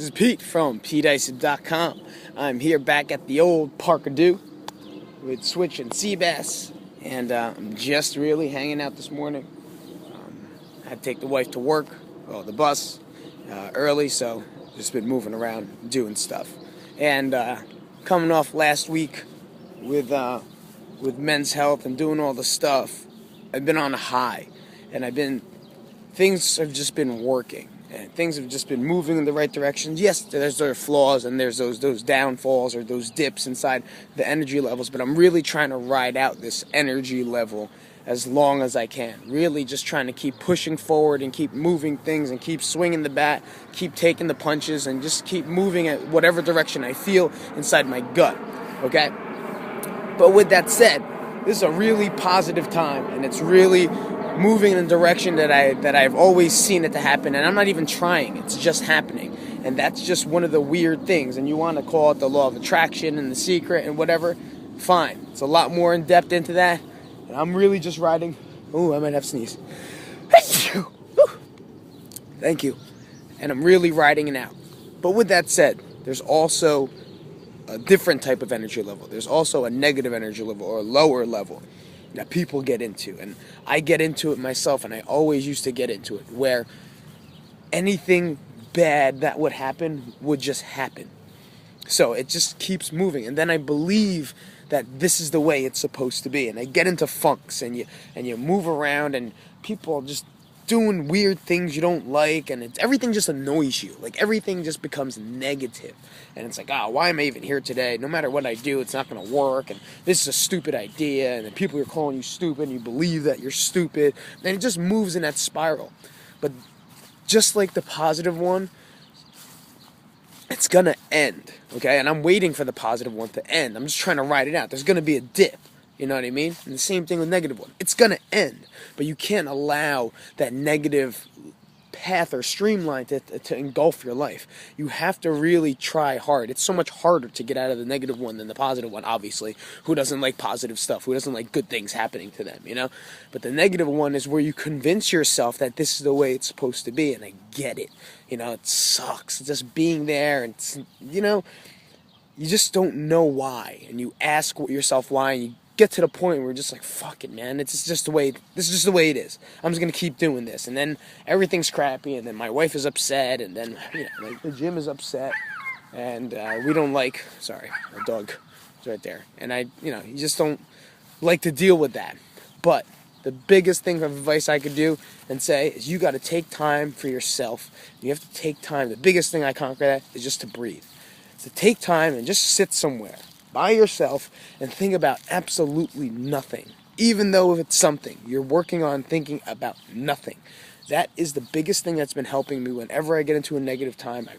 is Pete from PeteIson.com. I'm here back at the old Parkadoo with Switch and Seabass, and I'm just really hanging out this morning. I had to take the wife to work, the bus, early, so just been moving around, doing stuff. And coming off last week with Men's Health and doing all the stuff, I've been on a high, and things have just been working. And things have just been moving in the right direction. Yes, there's their flaws and there's those downfalls or those dips inside the energy levels, but I'm really trying to ride out this energy level as long as I can. Really just trying to keep pushing forward and keep moving things and keep swinging the bat, keep taking the punches, and just keep moving at whatever direction I feel inside my gut, okay? But with that said, this is a really positive time, and it's really moving in the direction that I've always seen it to happen, and I'm not even trying. It's just happening, and that's just one of the weird things. And you want to call it the law of attraction and the secret and whatever, fine. It's a lot more in depth into that, and I'm really just riding. Oh, I might have to sneeze. Thank you. And I'm really riding it out. But with that said, there's also a different type of energy level. There's also a negative energy level or a lower level that people get into, and I get into it myself, and I always used to get into it, where anything bad that would happen would just happen. So it just keeps moving, and then I believe that this is the way it's supposed to be, and I get into funks, and you move around, and people are just doing weird things you don't like, and everything just annoys you. Like, everything just becomes negative, and it's like, why am I even here today? No matter what I do, it's not going to work, and this is a stupid idea, and then people are calling you stupid, and you believe that you're stupid, and it just moves in that spiral. But just like the positive one, it's going to end, okay? And I'm waiting for the positive one to end. I'm just trying to ride it out. There's going to be a dip. You know what I mean? And the same thing with negative one. It's going to end, but you can't allow that negative path or streamline to engulf your life. You have to really try hard. It's so much harder to get out of the negative one than the positive one, obviously. Who doesn't like positive stuff? Who doesn't like good things happening to them, you know? But the negative one is where you convince yourself that this is the way it's supposed to be, and I get it. You know, it sucks. Just being there, and, you know, you just don't know why. And you ask yourself why, and you get to the point where you're just like, fuck it, man. This is just the way it is. I'm just gonna keep doing this, and then everything's crappy, and then my wife is upset, and then like the gym is upset, and we don't like. Sorry, my dog is right there, and you just don't like to deal with that. But the biggest thing of advice I could do and say is you got to take time for yourself. You have to take time. The biggest thing I conquer that is just to breathe. To take time and just sit somewhere by yourself and think about absolutely nothing. Even though if it's something you're working on, thinking about nothing. That is the biggest thing that's been helping me whenever I get into a negative time. I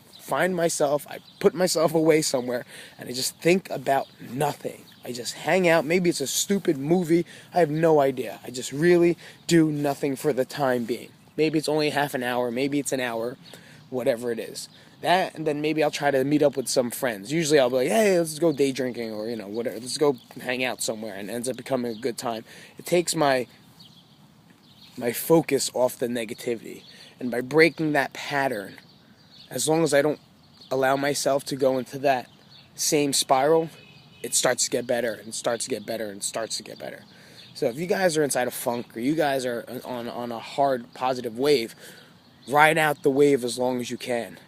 put myself away somewhere, and I just think about nothing. I just hang out. Maybe it's a stupid movie. I have no idea. I just really do nothing for the time being. Maybe it's only half an hour. Maybe it's an hour. Whatever it is. That, and then maybe I'll try to meet up with some friends. Usually I'll be like, hey, let's go day drinking, or whatever. Let's go hang out somewhere, and it ends up becoming a good time. It takes my focus off the negativity, and by breaking that pattern, as long as I don't allow myself to go into that same spiral, it starts to get better, and starts to get better, and starts to get better. So if you guys are inside a funk, or you guys are on a hard positive wave, ride out the wave as long as you can.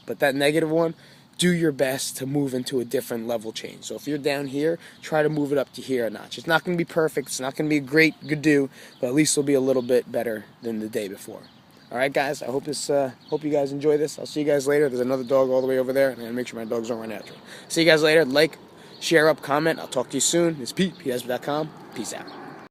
But that negative one, do your best to move into a different level change. So if you're down here, try to move it up to here a notch. It's not going to be perfect. It's not going to be a great do, but at least it'll be a little bit better than the day before. All right, guys. I hope you guys enjoy this. I'll see you guys later. There's another dog all the way over there, and I'm going to make sure my dogs don't run after me. See you guys later. Like, share up, comment. I'll talk to you soon. It's Pete, PeteIson.com. Peace out.